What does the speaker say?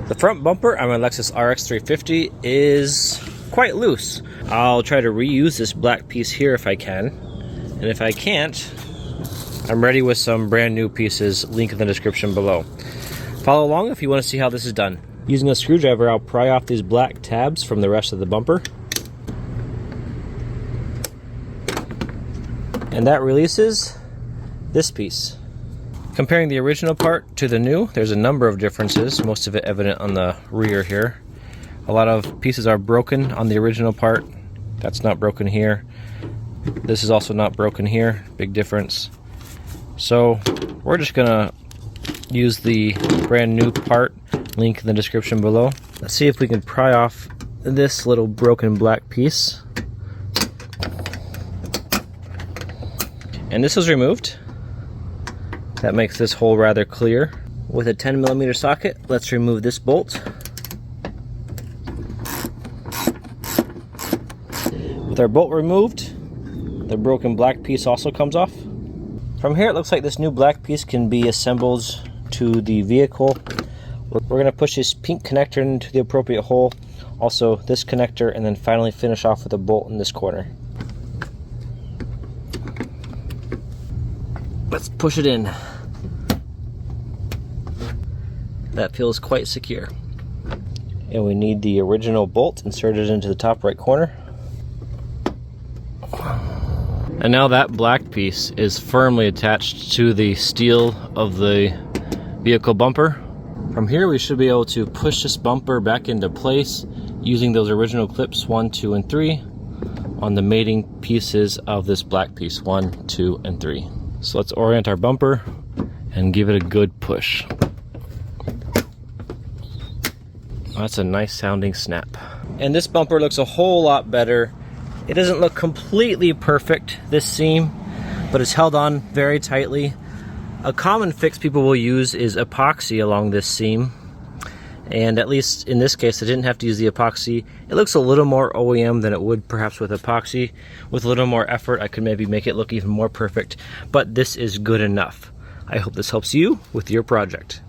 The front bumper on my Lexus RX350 is quite loose. I'll try to reuse this black piece here if I can. And if I can't, I'm ready with some brand new pieces, link in the description below. Follow along if you want to see how this is done. Using a screwdriver, I'll pry off these black tabs from the rest of the bumper. And that releases this piece. Comparing the original part to the new, there's a number of differences, most of it evident on the rear here. A lot of pieces are broken on the original part. That's not broken here. This is also not broken here. Big difference. So we're just gonna use the brand new part, link in the description below. Let's see if we can pry off this little broken black piece. And this was removed. That makes this hole rather clear. With a 10mm socket, let's remove this bolt. With our bolt removed, the broken black piece also comes off. From here, it looks like this new black piece can be assembled to the vehicle. We're going to push this pink connector into the appropriate hole, also this connector, and then finally finish off with a bolt in this corner. Let's push it in. That feels quite secure. And we need the original bolt inserted into the top right corner. And now that black piece is firmly attached to the steel of the vehicle bumper. From here we should be able to push this bumper back into place using those original clips 1, 2, and 3 on the mating pieces of this black piece 1, 2, and 3. So let's orient our bumper and give it a good push. That's a nice sounding snap. And this bumper looks a whole lot better. It doesn't look completely perfect, this seam, but it's held on very tightly. A common fix people will use is epoxy along this seam. And at least in this case, I didn't have to use the epoxy. It looks a little more OEM than it would perhaps with epoxy. With a little more effort, I could maybe make it look even more perfect, but this is good enough. I hope this helps you with your project.